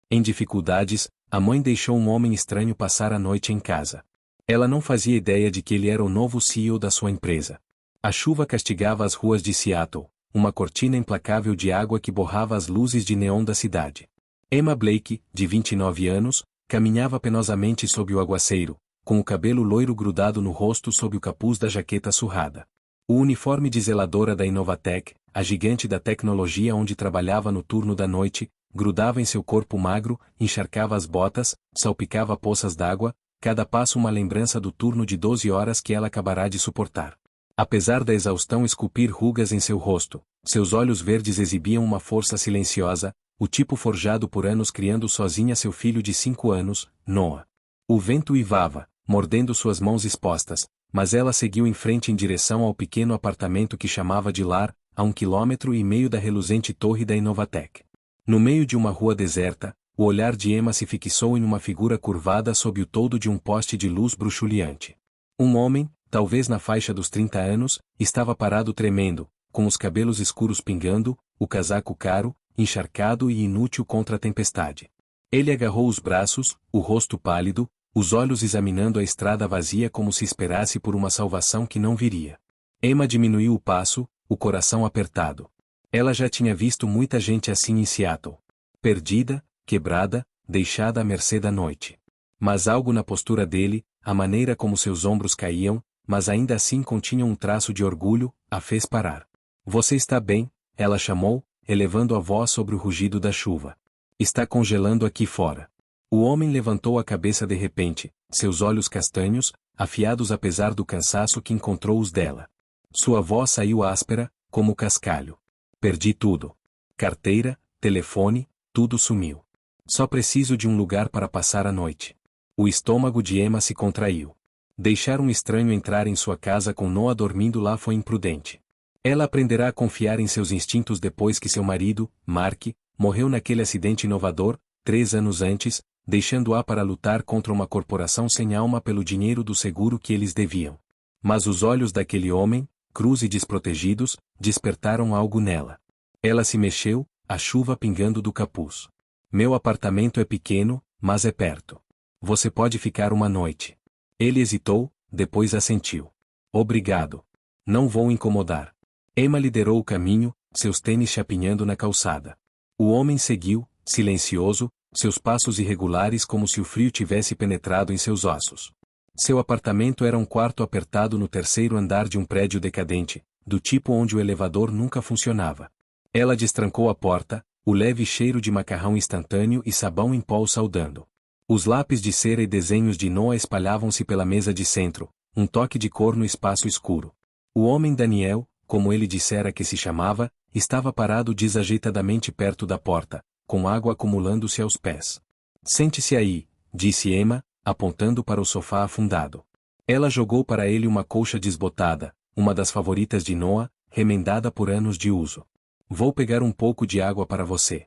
Em dificuldades, a mãe deixou um homem estranho passar a noite em casa. Ela não fazia ideia de que ele era o novo CEO da sua empresa. A chuva castigava as ruas de Seattle, uma cortina implacável de água que borrava as luzes de neon da cidade. Emma Blake, de 29 anos, caminhava penosamente sob o aguaceiro, com o cabelo loiro grudado no rosto sob o capuz da jaqueta surrada. O uniforme de zeladora da Inovatec, a gigante da tecnologia onde trabalhava no turno da noite, grudava em seu corpo magro, encharcava as botas, salpicava poças d'água, cada passo uma lembrança do turno de 12 horas que ela acabará de suportar. Apesar da exaustão esculpir rugas em seu rosto, seus olhos verdes exibiam uma força silenciosa, o tipo forjado por anos criando sozinha seu filho de 5 anos, Noah. O vento uivava, mordendo suas mãos expostas, mas ela seguiu em frente em direção ao pequeno apartamento que chamava de lar, a 1,5 km da reluzente torre da Inovatec. No meio de uma rua deserta, o olhar de Emma se fixou em uma figura curvada sob o toldo de um poste de luz bruxuleante. Um homem, talvez na faixa dos 30 anos, estava parado tremendo, com os cabelos escuros pingando, o casaco caro, encharcado e inútil contra a tempestade. Ele agarrou os braços, o rosto pálido, os olhos examinando a estrada vazia como se esperasse por uma salvação que não viria. Emma diminuiu o passo, o coração apertado. Ela já tinha visto muita gente assim em Seattle. Perdida, quebrada, deixada à mercê da noite. Mas algo na postura dele, a maneira como seus ombros caíam, mas ainda assim continham um traço de orgulho, a fez parar. Você está bem? Ela chamou, elevando a voz sobre o rugido da chuva. Está congelando aqui fora. O homem levantou a cabeça de repente, seus olhos castanhos, afiados apesar do cansaço que encontrou os dela. Sua voz saiu áspera, como cascalho. Perdi tudo. Carteira, telefone, tudo sumiu. Só preciso de um lugar para passar a noite. O estômago de Emma se contraiu. Deixar um estranho entrar em sua casa com Noah dormindo lá foi imprudente. Ela aprenderá a confiar em seus instintos depois que seu marido, Mark, morreu naquele acidente inovador, 3 anos antes, deixando-a para lutar contra uma corporação sem alma pelo dinheiro do seguro que eles deviam. Mas os olhos daquele homem, crus e desprotegidos, despertaram algo nela. Ela se mexeu, a chuva pingando do capuz. Meu apartamento é pequeno, mas é perto. Você pode ficar uma noite. Ele hesitou, depois assentiu. Obrigado. Não vou incomodar. Emma liderou o caminho, seus tênis chapinhando na calçada. O homem seguiu, silencioso, seus passos irregulares como se o frio tivesse penetrado em seus ossos. Seu apartamento era um quarto apertado no 3º andar de um prédio decadente, do tipo onde o elevador nunca funcionava. Ela destrancou a porta, o leve cheiro de macarrão instantâneo e sabão em pó saudando. Os lápis de cera e desenhos de Noah espalhavam-se pela mesa de centro, um toque de cor no espaço escuro. O homem Daniel, como ele dissera que se chamava, estava parado desajeitadamente perto da porta, com água acumulando-se aos pés. Sente-se aí, disse Emma, apontando para o sofá afundado. Ela jogou para ele uma colcha desbotada, uma das favoritas de Noah, remendada por anos de uso. Vou pegar um pouco de água para você.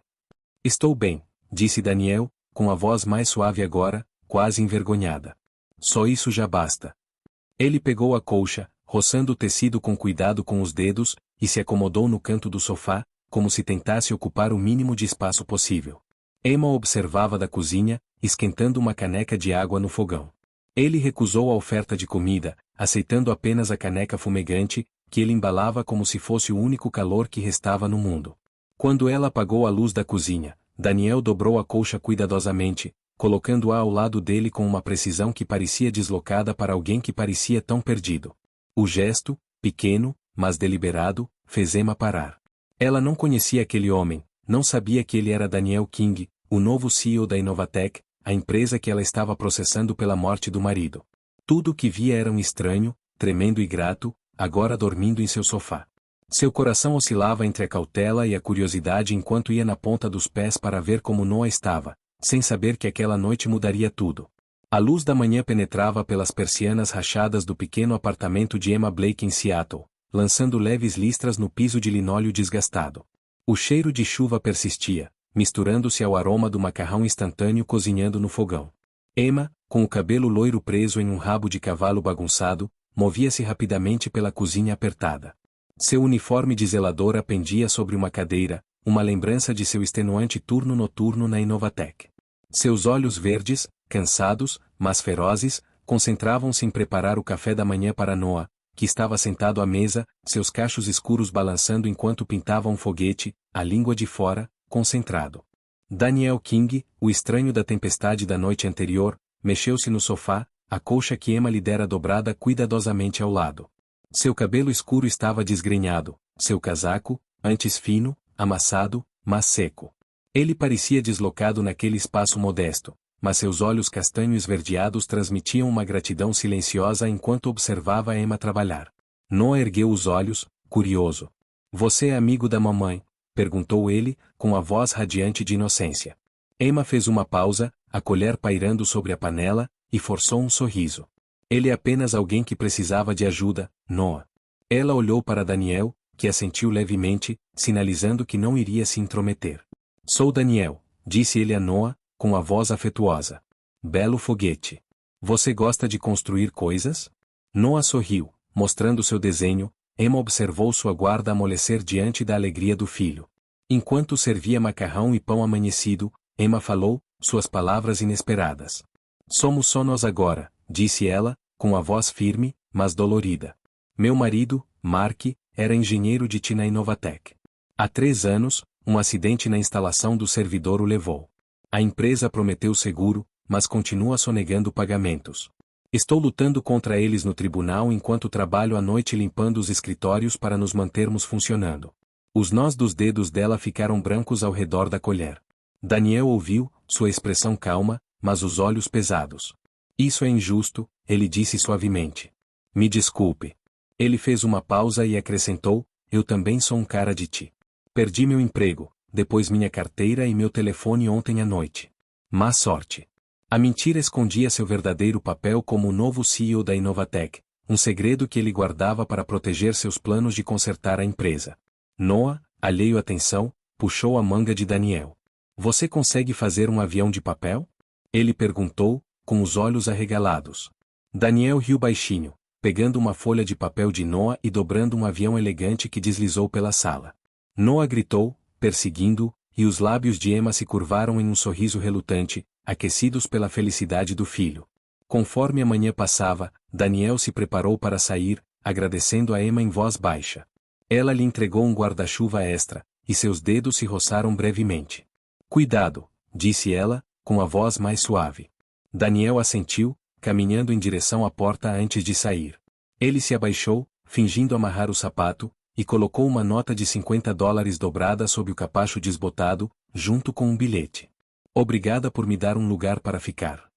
Estou bem, disse Daniel, com a voz mais suave agora, quase envergonhada. Só isso já basta. Ele pegou a colcha, roçando o tecido com cuidado com os dedos, e se acomodou no canto do sofá, como se tentasse ocupar o mínimo de espaço possível. Emma observava da cozinha, esquentando uma caneca de água no fogão. Ele recusou a oferta de comida, aceitando apenas a caneca fumegante, que ele embalava como se fosse o único calor que restava no mundo. Quando ela apagou a luz da cozinha, Daniel dobrou a colcha cuidadosamente, colocando-a ao lado dele com uma precisão que parecia deslocada para alguém que parecia tão perdido. O gesto, pequeno, mas deliberado, fez Emma parar. Ela não conhecia aquele homem, não sabia que ele era Daniel King, o novo CEO da Inovatec, a empresa que ela estava processando pela morte do marido. Tudo o que via era um estranho, tremendo e grato, agora dormindo em seu sofá. Seu coração oscilava entre a cautela e a curiosidade enquanto ia na ponta dos pés para ver como Noah estava, sem saber que aquela noite mudaria tudo. A luz da manhã penetrava pelas persianas rachadas do pequeno apartamento de Emma Blake em Seattle, lançando leves listras no piso de linóleo desgastado. O cheiro de chuva persistia, misturando-se ao aroma do macarrão instantâneo cozinhando no fogão. Emma, com o cabelo loiro preso em um rabo de cavalo bagunçado, movia-se rapidamente pela cozinha apertada. Seu uniforme de zeladora pendia sobre uma cadeira, uma lembrança de seu extenuante turno noturno na Inovatec. Seus olhos verdes, cansados, mas ferozes, concentravam-se em preparar o café da manhã para Noah, que estava sentado à mesa, seus cachos escuros balançando enquanto pintava um foguete, a língua de fora, concentrado. Daniel King, o estranho da tempestade da noite anterior, mexeu-se no sofá, a colcha que Emma lhe dera dobrada cuidadosamente ao lado. Seu cabelo escuro estava desgrenhado, seu casaco, antes fino, amassado, mas seco. Ele parecia deslocado naquele espaço modesto, mas seus olhos castanho esverdeados transmitiam uma gratidão silenciosa enquanto observava Emma trabalhar. Noah ergueu os olhos, curioso. "Você é amigo da mamãe?" perguntou ele, com a voz radiante de inocência. Emma fez uma pausa, a colher pairando sobre a panela, e forçou um sorriso. "Ele é apenas alguém que precisava de ajuda, Noah." Ela olhou para Daniel, que assentiu levemente, sinalizando que não iria se intrometer. "Sou Daniel", disse ele a Noah, com a voz afetuosa. "Belo foguete. Você gosta de construir coisas?" Noah sorriu, mostrando seu desenho. Emma observou sua guarda amolecer diante da alegria do filho. Enquanto servia macarrão e pão amanhecido, Emma falou, suas palavras inesperadas. "Somos só nós agora", disse ela, com a voz firme, mas dolorida. "Meu marido, Mark, era engenheiro de TI na Inovatec. Há 3 anos, um acidente na instalação do servidor o levou. A empresa prometeu seguro, mas continua sonegando pagamentos. Estou lutando contra eles no tribunal enquanto trabalho à noite limpando os escritórios para nos mantermos funcionando." Os nós dos dedos dela ficaram brancos ao redor da colher. Daniel ouviu, sua expressão calma, mas os olhos pesados. "Isso é injusto", ele disse suavemente. "Me desculpe." Ele fez uma pausa e acrescentou, "Eu também sou um cara de TI. Perdi meu emprego, depois minha carteira e meu telefone ontem à noite. Má sorte." A mentira escondia seu verdadeiro papel como o novo CEO da Inovatec, um segredo que ele guardava para proteger seus planos de consertar a empresa. Noah, alheio à tensão, puxou a manga de Daniel. "Você consegue fazer um avião de papel?" Ele perguntou, com os olhos arregalados. Daniel riu baixinho, pegando uma folha de papel de Noah e dobrando um avião elegante que deslizou pela sala. Noah gritou, perseguindo-o, e os lábios de Emma se curvaram em um sorriso relutante, aquecidos pela felicidade do filho. Conforme a manhã passava, Daniel se preparou para sair, agradecendo a Emma em voz baixa. Ela lhe entregou um guarda-chuva extra, e seus dedos se roçaram brevemente. "Cuidado", disse ela, com a voz mais suave. Daniel assentiu, caminhando em direção à porta antes de sair. Ele se abaixou, fingindo amarrar o sapato, e colocou uma nota de $50 dobrada sob o capacho desbotado, junto com um bilhete. "Obrigada por me dar um lugar para ficar."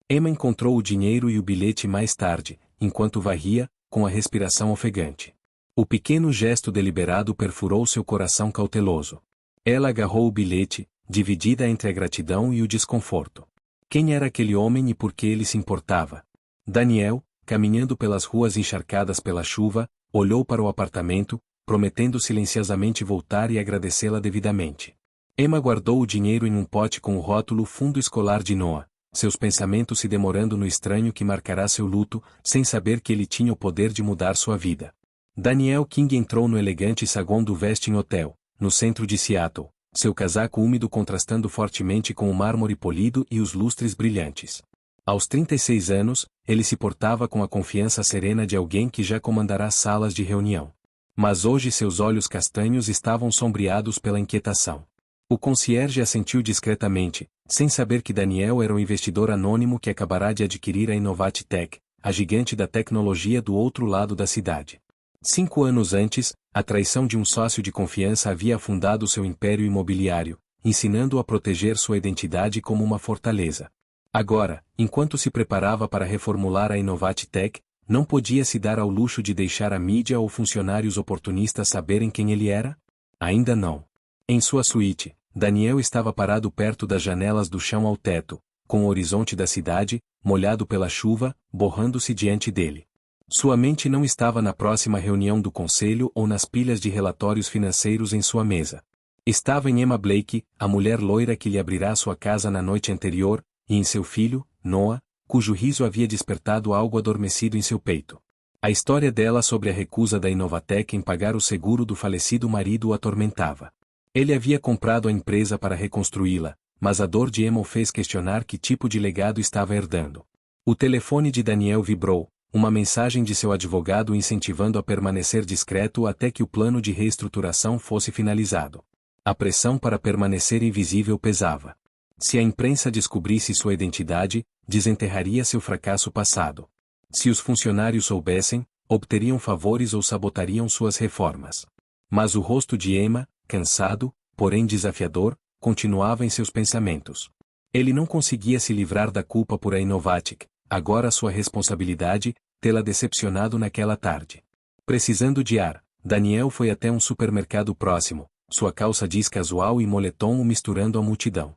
Emma encontrou o dinheiro e o bilhete mais tarde, enquanto varria, com a respiração ofegante. O pequeno gesto deliberado perfurou seu coração cauteloso. Ela agarrou o bilhete, dividida entre a gratidão e o desconforto. Quem era aquele homem e por que ele se importava? Daniel, caminhando pelas ruas encharcadas pela chuva, olhou para o apartamento, prometendo silenciosamente voltar e agradecê-la devidamente. Emma guardou o dinheiro em um pote com o rótulo Fundo Escolar de Noah, seus pensamentos se demorando no estranho que marcará seu luto, sem saber que ele tinha o poder de mudar sua vida. Daniel King entrou no elegante saguão do Westin Hotel, no centro de Seattle, seu casaco úmido contrastando fortemente com o mármore polido e os lustres brilhantes. Aos 36 anos, ele se portava com a confiança serena de alguém que já comandará salas de reunião. Mas hoje seus olhos castanhos estavam sombreados pela inquietação. O concierge assentiu discretamente, sem saber que Daniel era o investidor anônimo que acabará de adquirir a Inovatec, a gigante da tecnologia do outro lado da cidade. 5 anos antes, a traição de um sócio de confiança havia afundado seu império imobiliário, ensinando-o a proteger sua identidade como uma fortaleza. Agora, enquanto se preparava para reformular a Inovatec, não podia se dar ao luxo de deixar a mídia ou funcionários oportunistas saberem quem ele era? Ainda não. Em sua suíte, Daniel estava parado perto das janelas do chão ao teto, com o horizonte da cidade, molhado pela chuva, borrando-se diante dele. Sua mente não estava na próxima reunião do conselho ou nas pilhas de relatórios financeiros em sua mesa. Estava em Emma Blake, a mulher loira que lhe abrirá sua casa na noite anterior, e em seu filho, Noah, cujo riso havia despertado algo adormecido em seu peito. A história dela sobre a recusa da Inovatec em pagar o seguro do falecido marido o atormentava. Ele havia comprado a empresa para reconstruí-la, mas a dor de Emma o fez questionar que tipo de legado estava herdando. O telefone de Daniel vibrou, uma mensagem de seu advogado o incentivando a permanecer discreto até que o plano de reestruturação fosse finalizado. A pressão para permanecer invisível pesava. Se a imprensa descobrisse sua identidade, desenterraria seu fracasso passado. Se os funcionários soubessem, obteriam favores ou sabotariam suas reformas. Mas o rosto de Emma, cansado, porém desafiador, continuava em seus pensamentos. Ele não conseguia se livrar da culpa por a Innovatic, agora sua responsabilidade, tê-la decepcionado naquela tarde. Precisando de ar, Daniel foi até um supermercado próximo, sua calça jeans casual e moletom o misturando à multidão.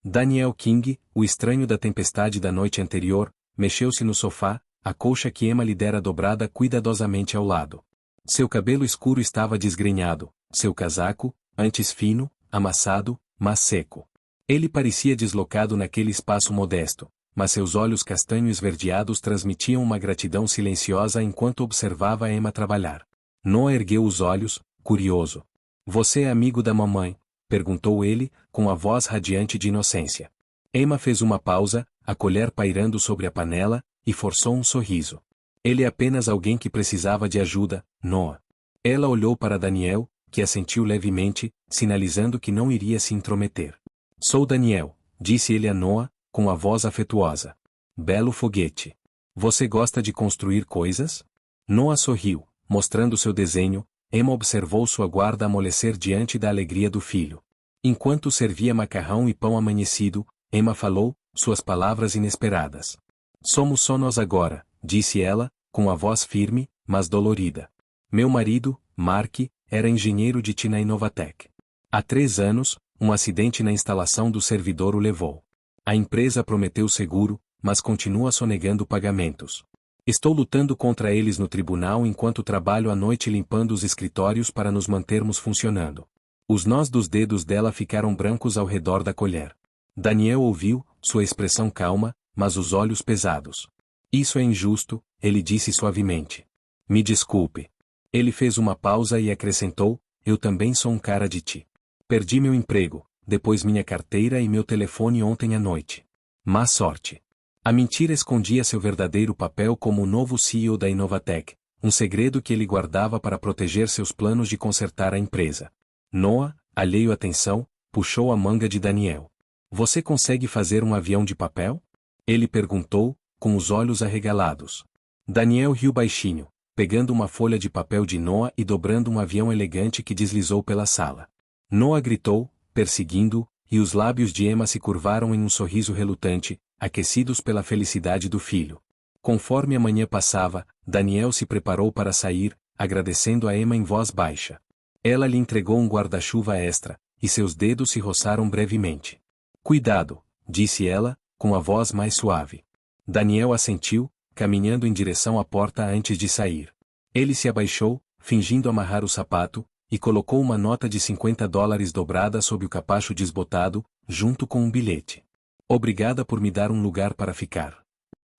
Daniel King, o estranho da tempestade da noite anterior, mexeu-se no sofá, a colcha que Emma lhe dera dobrada cuidadosamente ao lado. Seu cabelo escuro estava desgrenhado, seu casaco, antes fino, amassado, mas seco. Ele parecia deslocado naquele espaço modesto, mas seus olhos castanho esverdeados transmitiam uma gratidão silenciosa enquanto observava Emma trabalhar. Noah ergueu os olhos, curioso. "Você é amigo da mamãe?" perguntou ele, com a voz radiante de inocência. Emma fez uma pausa, a colher pairando sobre a panela, e forçou um sorriso. "Ele é apenas alguém que precisava de ajuda, Noah." Ela olhou para Daniel, que assentiu levemente, sinalizando que não iria se intrometer. "Sou Daniel", disse ele a Noah, com a voz afetuosa. "Belo foguete. Você gosta de construir coisas?" Noah sorriu, mostrando seu desenho. Emma observou sua guarda amolecer diante da alegria do filho. Enquanto servia macarrão e pão amanhecido, Emma falou, suas palavras inesperadas. "Somos só nós agora", disse ela, com a voz firme, mas dolorida. "Meu marido, Mark, era engenheiro de TI na Innovatec. Há 3 anos, um acidente na instalação do servidor o levou. A empresa prometeu seguro, mas continua sonegando pagamentos. Estou lutando contra eles no tribunal enquanto trabalho à noite limpando os escritórios para nos mantermos funcionando." Os nós dos dedos dela ficaram brancos ao redor da colher. Daniel ouviu, sua expressão calma, mas os olhos pesados. "Isso é injusto", ele disse suavemente. "Me desculpe." Ele fez uma pausa e acrescentou, "Eu também sou um cara de TI. Perdi meu emprego, depois minha carteira e meu telefone ontem à noite. Má sorte." A mentira escondia seu verdadeiro papel como o novo CEO da Innovatec, um segredo que ele guardava para proteger seus planos de consertar a empresa. Noah, alheio à tensão, puxou a manga de Daniel. "Você consegue fazer um avião de papel?" Ele perguntou, com os olhos arregalados. Daniel riu baixinho, pegando uma folha de papel de Noah e dobrando um avião elegante que deslizou pela sala. Noah gritou, perseguindo-o, e os lábios de Emma se curvaram em um sorriso relutante, aquecidos pela felicidade do filho. Conforme a manhã passava, Daniel se preparou para sair, agradecendo a Emma em voz baixa. Ela lhe entregou um guarda-chuva extra, e seus dedos se roçaram brevemente. "Cuidado", disse ela, com a voz mais suave. Daniel assentiu, caminhando em direção à porta antes de sair. Ele se abaixou, fingindo amarrar o sapato, e colocou uma nota de $50 dobrada sob o capacho desbotado, junto com um bilhete. "Obrigada por me dar um lugar para ficar."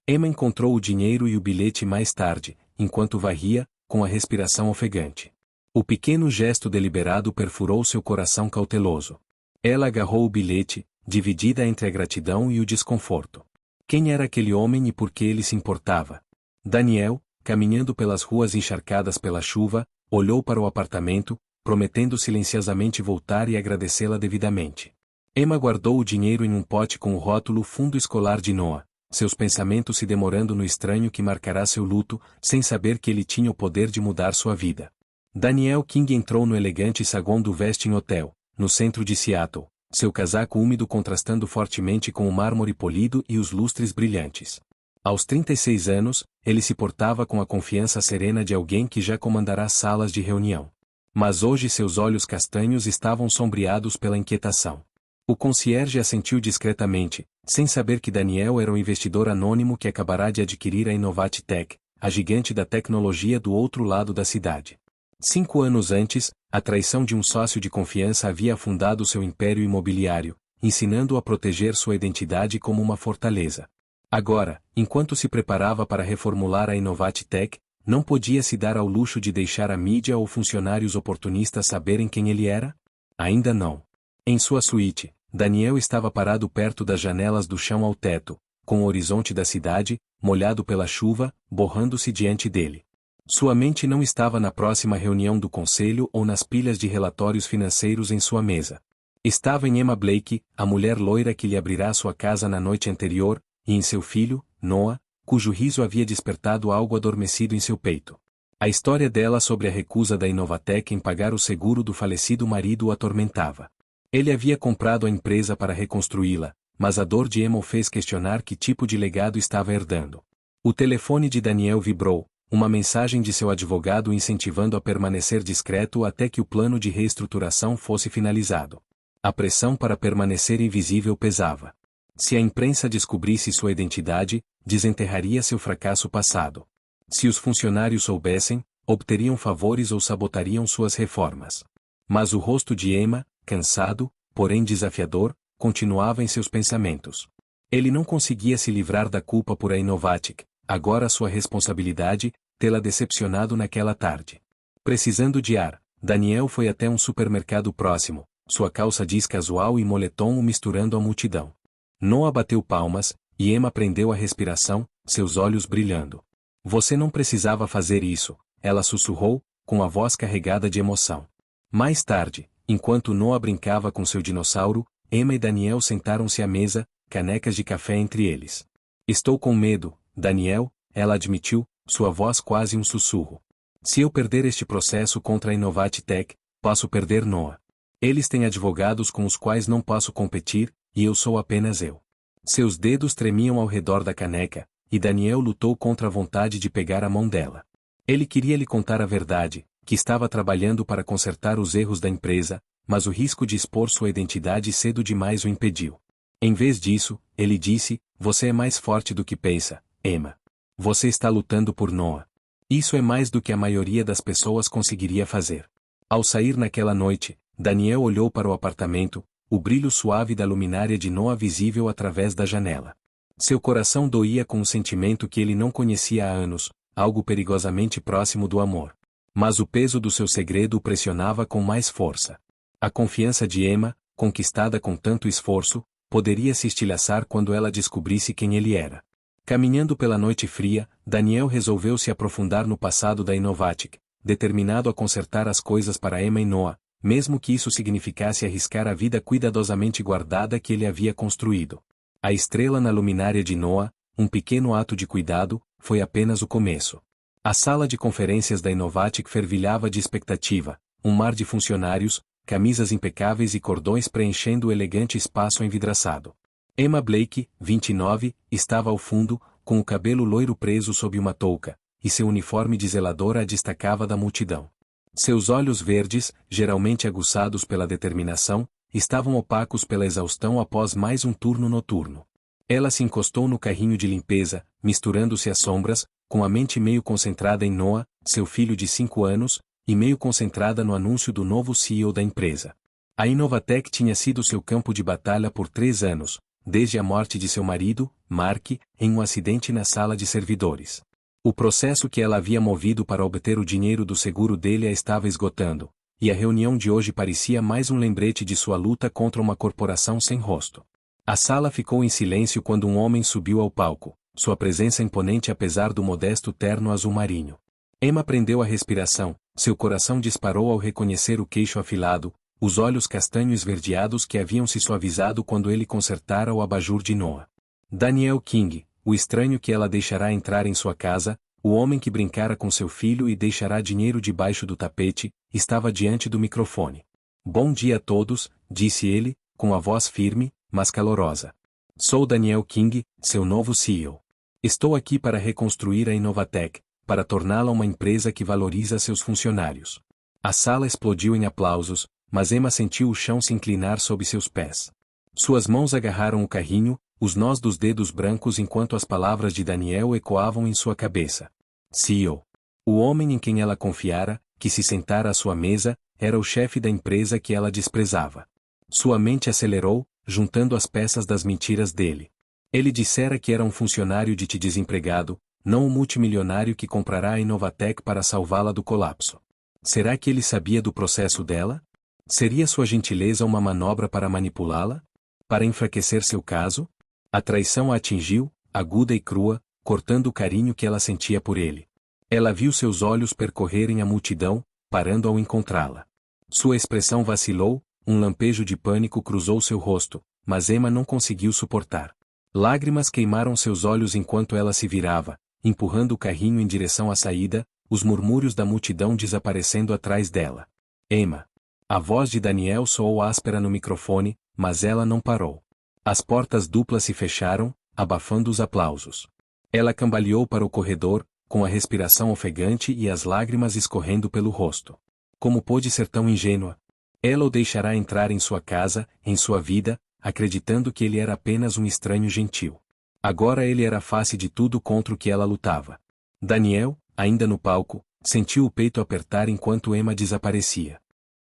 Emma encontrou o dinheiro e o bilhete mais tarde, enquanto varria, com a respiração ofegante. O pequeno gesto deliberado perfurou seu coração cauteloso. Ela agarrou o bilhete, dividida entre a gratidão e o desconforto. Quem era aquele homem e por que ele se importava? Daniel, caminhando pelas ruas encharcadas pela chuva, olhou para o apartamento, prometendo silenciosamente voltar e agradecê-la devidamente. Emma guardou o dinheiro em um pote com o rótulo Fundo Escolar de Noah, seus pensamentos se demorando no estranho que marcará seu luto, sem saber que ele tinha o poder de mudar sua vida. Daniel King entrou no elegante saguão do Westin Hotel, no centro de Seattle, seu casaco úmido contrastando fortemente com o mármore polido e os lustres brilhantes. Aos 36 anos, ele se portava com a confiança serena de alguém que já comandará salas de reunião. Mas hoje seus olhos castanhos estavam sombreados pela inquietação. O concierge assentiu discretamente, sem saber que Daniel era o investidor anônimo que acabará de adquirir a Innovatec, a gigante da tecnologia do outro lado da cidade. 5 anos antes, a traição de um sócio de confiança havia afundado seu império imobiliário, ensinando-o a proteger sua identidade como uma fortaleza. Agora, enquanto se preparava para reformular a Innovatec, não podia se dar ao luxo de deixar a mídia ou funcionários oportunistas saberem quem ele era? Ainda não. Em sua suíte, Daniel estava parado perto das janelas do chão ao teto, com o horizonte da cidade, molhado pela chuva, borrando-se diante dele. Sua mente não estava na próxima reunião do conselho ou nas pilhas de relatórios financeiros em sua mesa. Estava em Emma Blake, a mulher loira que lhe abrirá sua casa na noite anterior, e em seu filho, Noah, cujo riso havia despertado algo adormecido em seu peito. A história dela sobre a recusa da Inovatec em pagar o seguro do falecido marido o atormentava. Ele havia comprado a empresa para reconstruí-la, mas a dor de Emma o fez questionar que tipo de legado estava herdando. O telefone de Daniel vibrou, uma mensagem de seu advogado o incentivando a permanecer discreto até que o plano de reestruturação fosse finalizado. A pressão para permanecer invisível pesava. Se a imprensa descobrisse sua identidade, desenterraria seu fracasso passado. Se os funcionários soubessem, obteriam favores ou sabotariam suas reformas. Mas o rosto de Emma, cansado, porém desafiador, continuava em seus pensamentos. Ele não conseguia se livrar da culpa por a Inovatec, agora sua responsabilidade, tê-la decepcionado naquela tarde. Precisando de ar, Daniel foi até um supermercado próximo, sua calça jeans casual e moletom o misturando à multidão. Noah bateu palmas, e Emma prendeu a respiração, seus olhos brilhando. Você não precisava fazer isso, ela sussurrou, com a voz carregada de emoção. Mais tarde, enquanto Noah brincava com seu dinossauro, Emma e Daniel sentaram-se à mesa, canecas de café entre eles. Estou com medo, Daniel, ela admitiu, sua voz quase um sussurro. Se eu perder este processo contra a Inovatec, posso perder Noah. Eles têm advogados com os quais não posso competir, e eu sou apenas eu. Seus dedos tremiam ao redor da caneca, e Daniel lutou contra a vontade de pegar a mão dela. Ele queria lhe contar a verdade, que estava trabalhando para consertar os erros da empresa, mas o risco de expor sua identidade cedo demais o impediu. Em vez disso, ele disse, você é mais forte do que pensa, Emma. Você está lutando por Noah. Isso é mais do que a maioria das pessoas conseguiria fazer. Ao sair naquela noite, Daniel olhou para o apartamento, o brilho suave da luminária de Noah visível através da janela. Seu coração doía com um sentimento que ele não conhecia há anos, algo perigosamente próximo do amor. Mas o peso do seu segredo o pressionava com mais força. A confiança de Emma, conquistada com tanto esforço, poderia se estilhaçar quando ela descobrisse quem ele era. Caminhando pela noite fria, Daniel resolveu se aprofundar no passado da Inovatec, determinado a consertar as coisas para Emma e Noah, mesmo que isso significasse arriscar a vida cuidadosamente guardada que ele havia construído. A estrela na luminária de Noah, um pequeno ato de cuidado, foi apenas o começo. A sala de conferências da Inovatec fervilhava de expectativa, um mar de funcionários, camisas impecáveis e cordões preenchendo o elegante espaço envidraçado. Emma Blake, 29, estava ao fundo, com o cabelo loiro preso sob uma touca, e seu uniforme de zeladora a destacava da multidão. Seus olhos verdes, geralmente aguçados pela determinação, estavam opacos pela exaustão após mais um turno noturno. Ela se encostou no carrinho de limpeza, misturando-se às sombras, com a mente meio concentrada em Noah, seu filho de 5 anos, e meio concentrada no anúncio do novo CEO da empresa. A Inovatec tinha sido seu campo de batalha por 3 anos, desde a morte de seu marido, Mark, em um acidente na sala de servidores. O processo que ela havia movido para obter o dinheiro do seguro dele a estava esgotando, e a reunião de hoje parecia mais um lembrete de sua luta contra uma corporação sem rosto. A sala ficou em silêncio quando um homem subiu ao palco, sua presença imponente apesar do modesto terno azul marinho. Emma prendeu a respiração, seu coração disparou ao reconhecer o queixo afilado, os olhos castanho esverdeados que haviam se suavizado quando ele consertara o abajur de Noah. Daniel King, o estranho que ela deixará entrar em sua casa, o homem que brincara com seu filho e deixará dinheiro debaixo do tapete, estava diante do microfone. Bom dia a todos, disse ele, com a voz firme, mas calorosa. Sou Daniel King, seu novo CEO. Estou aqui para reconstruir a Inovatec, para torná-la uma empresa que valoriza seus funcionários. A sala explodiu em aplausos, mas Emma sentiu o chão se inclinar sob seus pés. Suas mãos agarraram o carrinho, os nós dos dedos brancos enquanto as palavras de Daniel ecoavam em sua cabeça. CEO. O homem em quem ela confiara, que se sentara à sua mesa, era o chefe da empresa que ela desprezava. Sua mente acelerou, juntando as peças das mentiras dele. Ele dissera que era um funcionário de desempregado, não um multimilionário que comprará a Inovatec para salvá-la do colapso. Será que ele sabia do processo dela? Seria sua gentileza uma manobra para manipulá-la? Para enfraquecer seu caso? A traição a atingiu, aguda e crua, cortando o carinho que ela sentia por ele. Ela viu seus olhos percorrerem a multidão, parando ao encontrá-la. Sua expressão vacilou, um lampejo de pânico cruzou seu rosto, mas Emma não conseguiu suportar. Lágrimas queimaram seus olhos enquanto ela se virava, empurrando o carrinho em direção à saída, os murmúrios da multidão desaparecendo atrás dela. Emma. A voz de Daniel soou áspera no microfone, mas ela não parou. As portas duplas se fecharam, abafando os aplausos. Ela cambaleou para o corredor, com a respiração ofegante e as lágrimas escorrendo pelo rosto. Como pôde ser tão ingênua? Ela o deixará entrar em sua casa, em sua vida, acreditando que ele era apenas um estranho gentil. Agora ele era a face de tudo contra o que ela lutava. Daniel, ainda no palco, sentiu o peito apertar enquanto Emma desaparecia.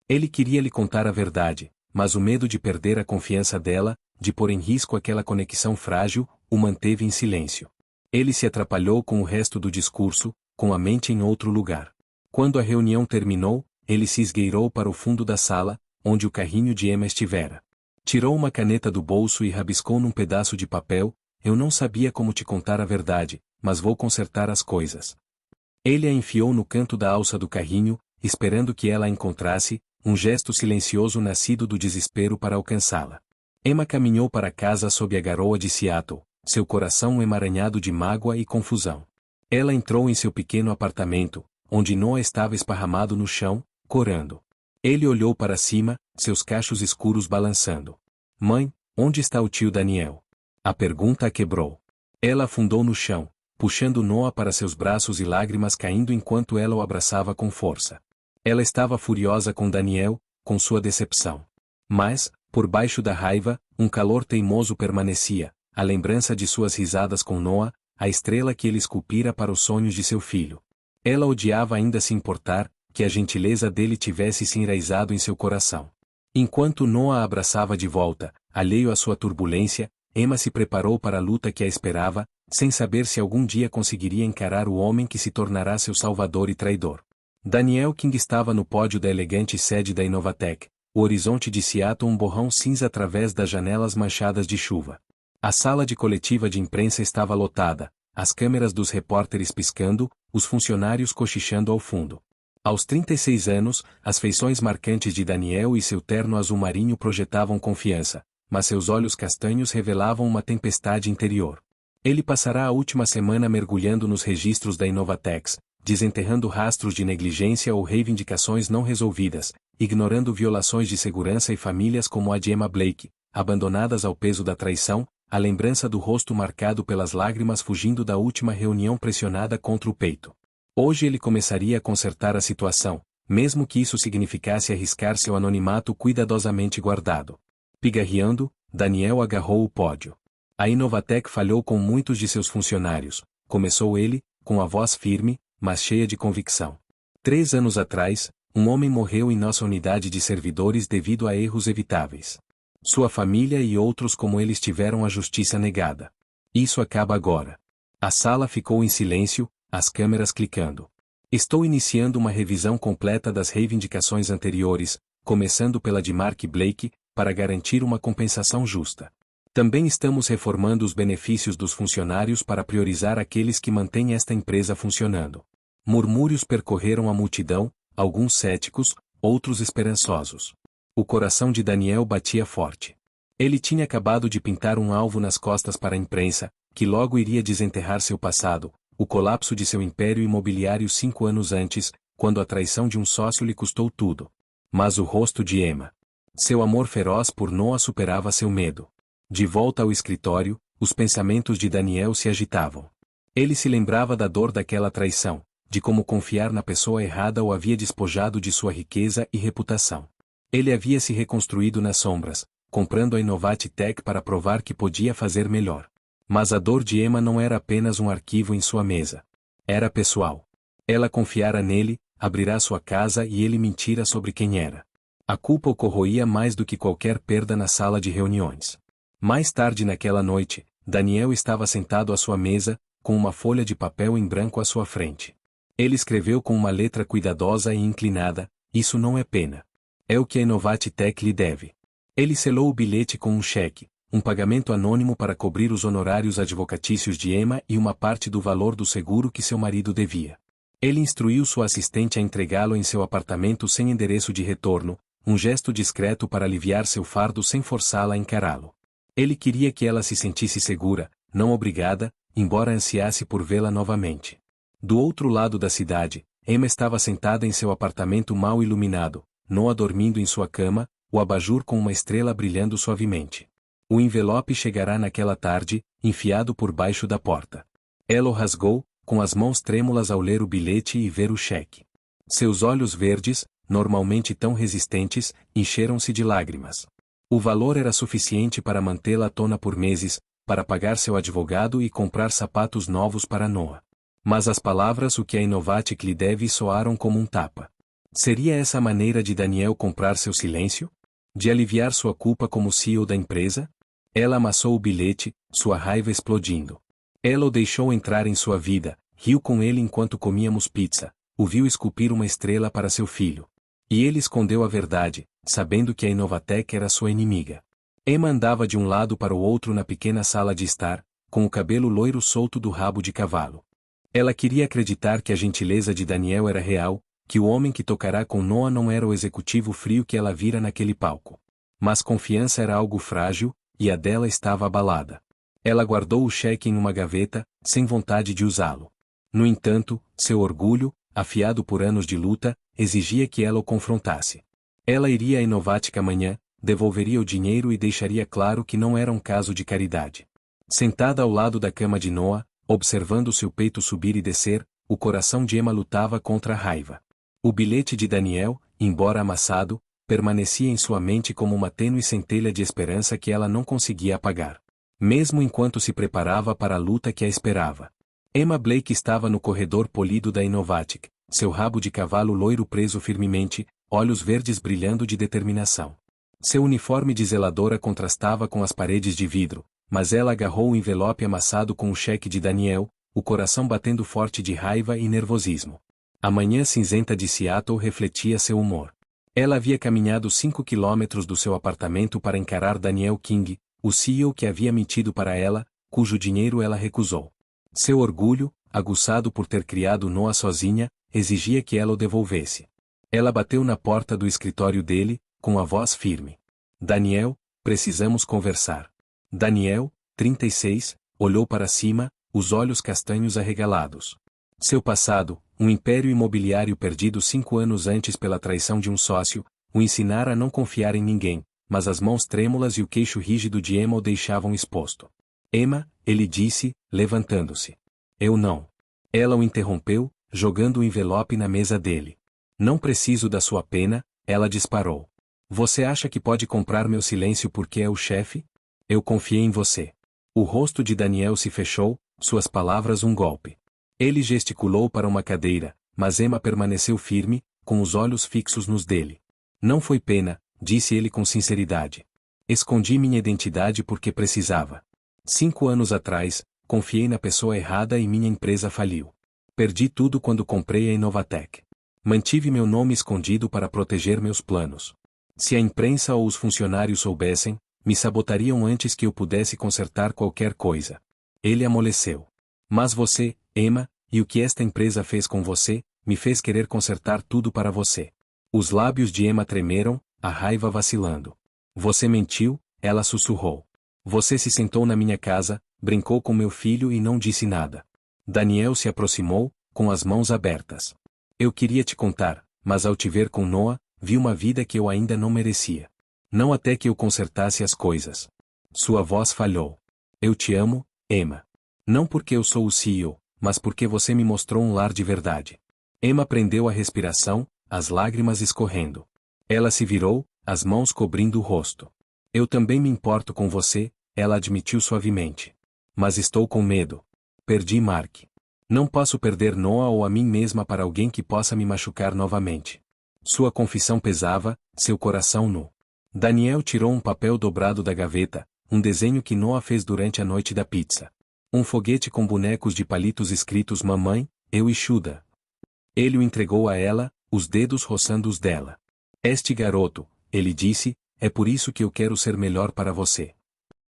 Ele queria lhe contar a verdade, mas o medo de perder a confiança dela, de pôr em risco aquela conexão frágil, o manteve em silêncio. Ele se atrapalhou com o resto do discurso, com a mente em outro lugar. Quando a reunião terminou, ele se esgueirou para o fundo da sala, onde o carrinho de Emma estivera. Tirou uma caneta do bolso e rabiscou num pedaço de papel: "Eu não sabia como te contar a verdade, mas vou consertar as coisas." Ele a enfiou no canto da alça do carrinho, esperando que ela a encontrasse, um gesto silencioso nascido do desespero para alcançá-la. Emma caminhou para casa sob a garoa de Seattle, seu coração emaranhado de mágoa e confusão. Ela entrou em seu pequeno apartamento, onde Noah estava esparramado no chão, corando. Ele olhou para cima, seus cachos escuros balançando. "Mãe, onde está o tio Daniel?" A pergunta a quebrou. Ela afundou no chão, puxando Noah para seus braços e lágrimas caindo enquanto ela o abraçava com força. Ela estava furiosa com Daniel, com sua decepção. Mas, por baixo da raiva, um calor teimoso permanecia, a lembrança de suas risadas com Noah, a estrela que ele esculpira para os sonhos de seu filho. Ela odiava ainda se importar, que a gentileza dele tivesse se enraizado em seu coração. Enquanto Noah a abraçava de volta, alheio à sua turbulência, Emma se preparou para a luta que a esperava, sem saber se algum dia conseguiria encarar o homem que se tornará seu salvador e traidor. Daniel King estava no pódio da elegante sede da Inovatec, o horizonte de Seattle um borrão cinza através das janelas manchadas de chuva. A sala de coletiva de imprensa estava lotada, as câmeras dos repórteres piscando, os funcionários cochichando ao fundo. Aos 36 anos, as feições marcantes de Daniel e seu terno azul marinho projetavam confiança, mas seus olhos castanhos revelavam uma tempestade interior. Ele passará a última semana mergulhando nos registros da Inovatex, desenterrando rastros de negligência ou reivindicações não resolvidas, ignorando violações de segurança e famílias como a de Emma Blake, abandonadas ao peso da traição, a lembrança do rosto marcado pelas lágrimas fugindo da última reunião pressionada contra o peito. Hoje ele começaria a consertar a situação, mesmo que isso significasse arriscar seu anonimato cuidadosamente guardado. Pigarreando, Daniel agarrou o pódio. A Inovatec falhou com muitos de seus funcionários, começou ele, com a voz firme, mas cheia de convicção. 3 anos atrás, um homem morreu em nossa unidade de servidores devido a erros evitáveis. Sua família e outros como eles tiveram a justiça negada. Isso acaba agora. A sala ficou em silêncio, as câmeras clicando. Estou iniciando uma revisão completa das reivindicações anteriores, começando pela de Mark Blake, para garantir uma compensação justa. Também estamos reformando os benefícios dos funcionários para priorizar aqueles que mantêm esta empresa funcionando. Murmúrios percorreram a multidão, alguns céticos, outros esperançosos. O coração de Daniel batia forte. Ele tinha acabado de pintar um alvo nas costas para a imprensa, que logo iria desenterrar seu passado, o colapso de seu império imobiliário 5 anos antes, quando a traição de um sócio lhe custou tudo. Mas o rosto de Emma. Seu amor feroz por Noah superava seu medo. De volta ao escritório, os pensamentos de Daniel se agitavam. Ele se lembrava da dor daquela traição, de como confiar na pessoa errada o havia despojado de sua riqueza e reputação. Ele havia se reconstruído nas sombras, comprando a Inovatec para provar que podia fazer melhor. Mas a dor de Emma não era apenas um arquivo em sua mesa. Era pessoal. Ela confiara nele, abrirá sua casa e ele mentira sobre quem era. A culpa o corroía mais do que qualquer perda na sala de reuniões. Mais tarde naquela noite, Daniel estava sentado à sua mesa, com uma folha de papel em branco à sua frente. Ele escreveu com uma letra cuidadosa e inclinada: "Isso não é pena. É o que a Inovatec lhe deve. Ele selou o bilhete com um cheque, um pagamento anônimo para cobrir os honorários advocatícios de Emma e uma parte do valor do seguro que seu marido devia. Ele instruiu sua assistente a entregá-lo em seu apartamento sem endereço de retorno, um gesto discreto para aliviar seu fardo sem forçá-la a encará-lo. Ele queria que ela se sentisse segura, não obrigada, embora ansiasse por vê-la novamente. Do outro lado da cidade, Emma estava sentada em seu apartamento mal iluminado, Noah dormindo em sua cama, o abajur com uma estrela brilhando suavemente. O envelope chegará naquela tarde, enfiado por baixo da porta. Ela o rasgou, com as mãos trêmulas ao ler o bilhete e ver o cheque. Seus olhos verdes, normalmente tão resistentes, encheram-se de lágrimas. O valor era suficiente para mantê-la à tona por meses, para pagar seu advogado e comprar sapatos novos para Noah. Mas as palavras "o que a Inovatec lhe deve" soaram como um tapa. Seria essa a maneira de Daniel comprar seu silêncio? De aliviar sua culpa como CEO da empresa? Ela amassou o bilhete, sua raiva explodindo. Ela o deixou entrar em sua vida, riu com ele enquanto comíamos pizza, o viu esculpir uma estrela para seu filho. E ele escondeu a verdade, sabendo que a Inovatec era sua inimiga. Emma andava de um lado para o outro na pequena sala de estar, com o cabelo loiro solto do rabo de cavalo. Ela queria acreditar que a gentileza de Daniel era real, que o homem que tocará com Noah não era o executivo frio que ela vira naquele palco. Mas confiança era algo frágil, e a dela estava abalada. Ela guardou o cheque em uma gaveta, sem vontade de usá-lo. No entanto, seu orgulho, afiado por anos de luta, exigia que ela o confrontasse. Ela iria à Inovatec amanhã, devolveria o dinheiro e deixaria claro que não era um caso de caridade. Sentada ao lado da cama de Noah, observando seu peito subir e descer, o coração de Emma lutava contra a raiva. O bilhete de Daniel, embora amassado, permanecia em sua mente como uma tênue centelha de esperança que ela não conseguia apagar. Mesmo enquanto se preparava para a luta que a esperava. Emma Blake estava no corredor polido da Inovatec, seu rabo de cavalo loiro preso firmemente, olhos verdes brilhando de determinação. Seu uniforme de zeladora contrastava com as paredes de vidro, mas ela agarrou o envelope amassado com o cheque de Daniel, o coração batendo forte de raiva e nervosismo. A manhã cinzenta de Seattle refletia seu humor. Ela havia caminhado 5 quilômetros do seu apartamento para encarar Daniel King, o CEO que havia mentido para ela, cujo dinheiro ela recusou. Seu orgulho, aguçado por ter criado Noah sozinha, exigia que ela o devolvesse. Ela bateu na porta do escritório dele, com a voz firme. Daniel, precisamos conversar. Daniel, 36, olhou para cima, os olhos castanhos arregalados. Seu passado, um império imobiliário perdido 5 anos antes pela traição de um sócio, o ensinara a não confiar em ninguém, mas as mãos trêmulas e o queixo rígido de Emma o deixavam exposto. Emma, ele disse, levantando-se. Eu não. Ela o interrompeu, jogando o envelope na mesa dele. Não preciso da sua pena, ela disparou. Você acha que pode comprar meu silêncio porque é o chefe? Eu confiei em você. O rosto de Daniel se fechou, suas palavras um golpe. Ele gesticulou para uma cadeira, mas Emma permaneceu firme, com os olhos fixos nos dele. Não foi pena, disse ele com sinceridade. Escondi minha identidade porque precisava. 5 anos atrás, confiei na pessoa errada e minha empresa faliu. Perdi tudo quando comprei a Inovatec. Mantive meu nome escondido para proteger meus planos. Se a imprensa ou os funcionários soubessem, me sabotariam antes que eu pudesse consertar qualquer coisa. Ele amoleceu. Mas você, Emma, e o que esta empresa fez com você, me fez querer consertar tudo para você. Os lábios de Emma tremeram, a raiva vacilando. Você mentiu, ela sussurrou. Você se sentou na minha casa, brincou com meu filho e não disse nada. Daniel se aproximou, com as mãos abertas. Eu queria te contar, mas ao te ver com Noah, vi uma vida que eu ainda não merecia. Não até que eu consertasse as coisas. Sua voz falhou. Eu te amo, Emma. Não porque eu sou o CEO, mas porque você me mostrou um lar de verdade. Emma prendeu a respiração, as lágrimas escorrendo. Ela se virou, as mãos cobrindo o rosto. Eu também me importo com você, ela admitiu suavemente. Mas estou com medo. Perdi Mark. Não posso perder Noah ou a mim mesma para alguém que possa me machucar novamente. Sua confissão pesava, seu coração nu. Daniel tirou um papel dobrado da gaveta, um desenho que Noah fez durante a noite da pizza. Um foguete com bonecos de palitos escritos Mamãe, eu e Shuda. Ele o entregou a ela, os dedos roçando os dela. Este garoto, ele disse, é por isso que eu quero ser melhor para você.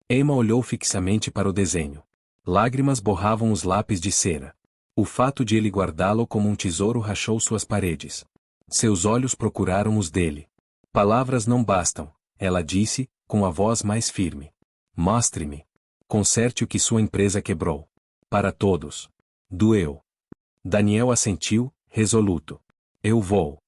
Emma olhou fixamente para o desenho. Lágrimas borravam os lápis de cera. O fato de ele guardá-lo como um tesouro rachou suas paredes. Seus olhos procuraram os dele. Palavras não bastam, ela disse, com a voz mais firme. Mostre-me. Conserte o que sua empresa quebrou. Para todos. Doeu. Daniel assentiu, resoluto. Eu vou.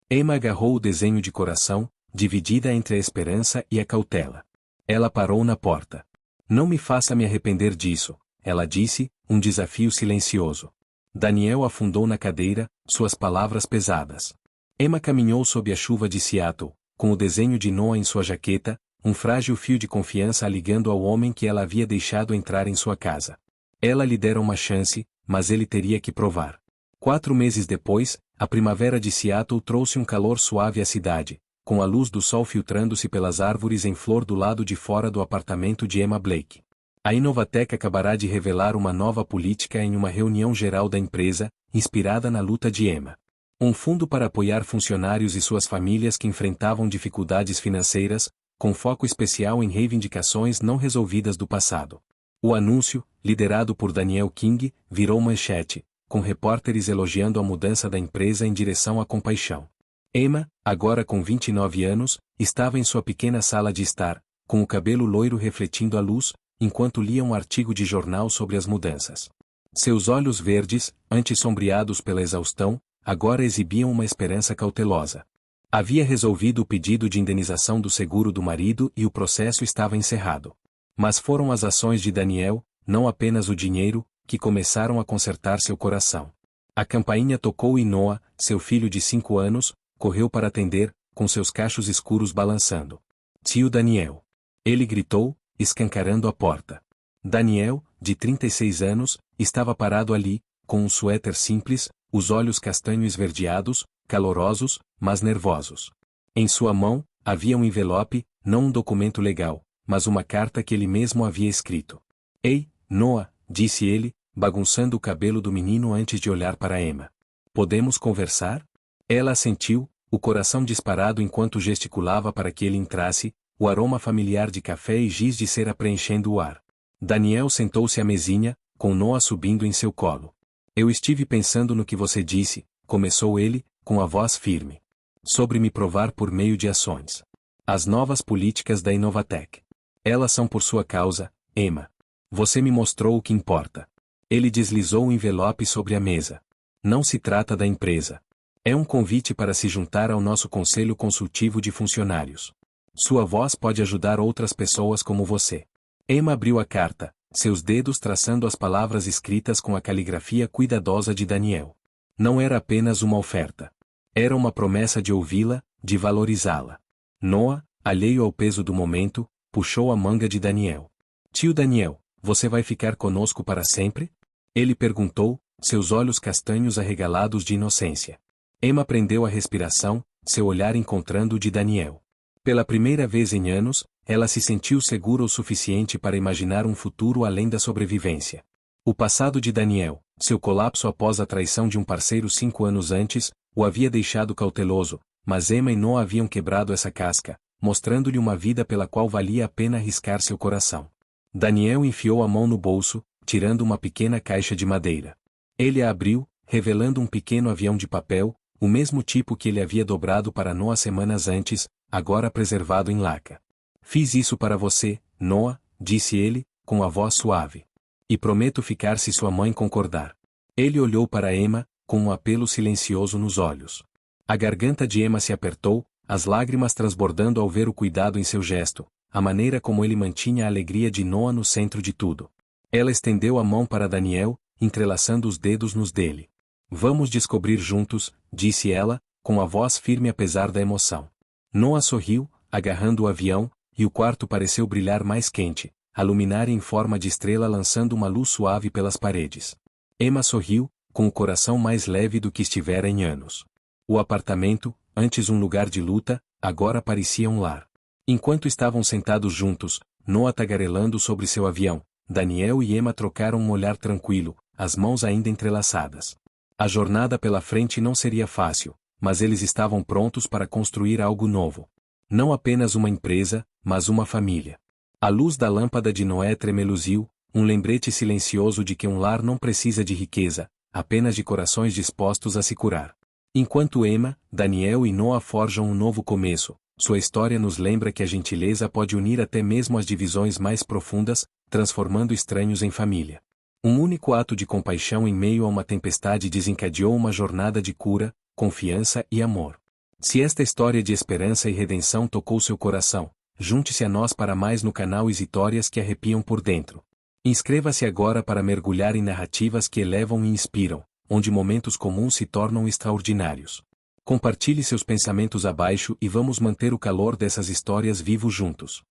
Emma agarrou o desenho de coração, dividida entre a esperança e a cautela. Ela parou na porta. Não me faça me arrepender disso, ela disse, um desafio silencioso. Daniel afundou na cadeira, suas palavras pesadas. Emma caminhou sob a chuva de Seattle, com o desenho de Noah em sua jaqueta, um frágil fio de confiança a ligando ao homem que ela havia deixado entrar em sua casa. Ela lhe dera uma chance, mas ele teria que provar. 4 meses depois, a primavera de Seattle trouxe um calor suave à cidade, com a luz do sol filtrando-se pelas árvores em flor do lado de fora do apartamento de Emma Blake. A Inovatec acabará de revelar uma nova política em uma reunião geral da empresa, inspirada na luta de Emma. Um fundo para apoiar funcionários e suas famílias que enfrentavam dificuldades financeiras, com foco especial em reivindicações não resolvidas do passado. O anúncio, liderado por Daniel King, virou manchete, com repórteres elogiando a mudança da empresa em direção à compaixão. Emma, agora com 29 anos, estava em sua pequena sala de estar, com o cabelo loiro refletindo a luz, enquanto lia um artigo de jornal sobre as mudanças. Seus olhos verdes, antes sombreados pela exaustão, agora exibiam uma esperança cautelosa. Havia resolvido o pedido de indenização do seguro do marido e o processo estava encerrado. Mas foram as ações de Daniel, não apenas o dinheiro, que começaram a consertar seu coração. A campainha tocou e Noah, seu filho de 5 anos, correu para atender, com seus cachos escuros balançando. Tio Daniel. Ele gritou, escancarando a porta. Daniel, de 36 anos, estava parado ali, com um suéter simples, os olhos castanho esverdeados, calorosos, mas nervosos. Em sua mão, havia um envelope, não um documento legal, mas uma carta que ele mesmo havia escrito. Ei, Noah, disse ele, bagunçando o cabelo do menino antes de olhar para Emma. Podemos conversar? Ela assentiu, o coração disparado enquanto gesticulava para que ele entrasse, o aroma familiar de café e giz de cera preenchendo o ar. Daniel sentou-se à mesinha, com Noah subindo em seu colo. Eu estive pensando no que você disse, começou ele, com a voz firme. Sobre me provar por meio de ações. As novas políticas da Inovatec. Elas são por sua causa, Emma. Você me mostrou o que importa. Ele deslizou o envelope sobre a mesa. Não se trata da empresa. É um convite para se juntar ao nosso conselho consultivo de funcionários. Sua voz pode ajudar outras pessoas como você. Emma abriu a carta, seus dedos traçando as palavras escritas com a caligrafia cuidadosa de Daniel. Não era apenas uma oferta. Era uma promessa de ouvi-la, de valorizá-la. Noah, alheio ao peso do momento, puxou a manga de Daniel. Tio Daniel, você vai ficar conosco para sempre? Ele perguntou, seus olhos castanhos arregalados de inocência. Emma prendeu a respiração, seu olhar encontrando o de Daniel. Pela primeira vez em anos, ela se sentiu segura o suficiente para imaginar um futuro além da sobrevivência. O passado de Daniel, seu colapso após a traição de um parceiro 5 anos antes, o havia deixado cauteloso, mas Emma e Noah haviam quebrado essa casca, mostrando-lhe uma vida pela qual valia a pena arriscar seu coração. Daniel enfiou a mão no bolso, tirando uma pequena caixa de madeira. Ele a abriu, revelando um pequeno avião de papel, o mesmo tipo que ele havia dobrado para Noah semanas antes, agora preservado em laca. Fiz isso para você, Noah, disse ele, com a voz suave. E prometo ficar se sua mãe concordar. Ele olhou para Emma, com um apelo silencioso nos olhos. A garganta de Emma se apertou, as lágrimas transbordando ao ver o cuidado em seu gesto, a maneira como ele mantinha a alegria de Noah no centro de tudo. Ela estendeu a mão para Daniel, entrelaçando os dedos nos dele. Vamos descobrir juntos, disse ela, com a voz firme apesar da emoção. Noah sorriu, agarrando o avião, e o quarto pareceu brilhar mais quente, a luminária em forma de estrela lançando uma luz suave pelas paredes. Emma sorriu, com o coração mais leve do que estivera em anos. O apartamento, antes um lugar de luta, agora parecia um lar. Enquanto estavam sentados juntos, Noah tagarelando sobre seu avião, Daniel e Emma trocaram um olhar tranquilo, as mãos ainda entrelaçadas. A jornada pela frente não seria fácil, mas eles estavam prontos para construir algo novo. Não apenas uma empresa, mas uma família. A luz da lâmpada de Noé tremeluziu, um lembrete silencioso de que um lar não precisa de riqueza, apenas de corações dispostos a se curar. Enquanto Emma, Daniel e Noah forjam um novo começo, sua história nos lembra que a gentileza pode unir até mesmo as divisões mais profundas, transformando estranhos em família. Um único ato de compaixão em meio a uma tempestade desencadeou uma jornada de cura, confiança e amor. Se esta história de esperança e redenção tocou seu coração, junte-se a nós para mais no canal Histórias que Arrepiam por Dentro. Inscreva-se agora para mergulhar em narrativas que elevam e inspiram, onde momentos comuns se tornam extraordinários. Compartilhe seus pensamentos abaixo e vamos manter o calor dessas histórias vivo juntos.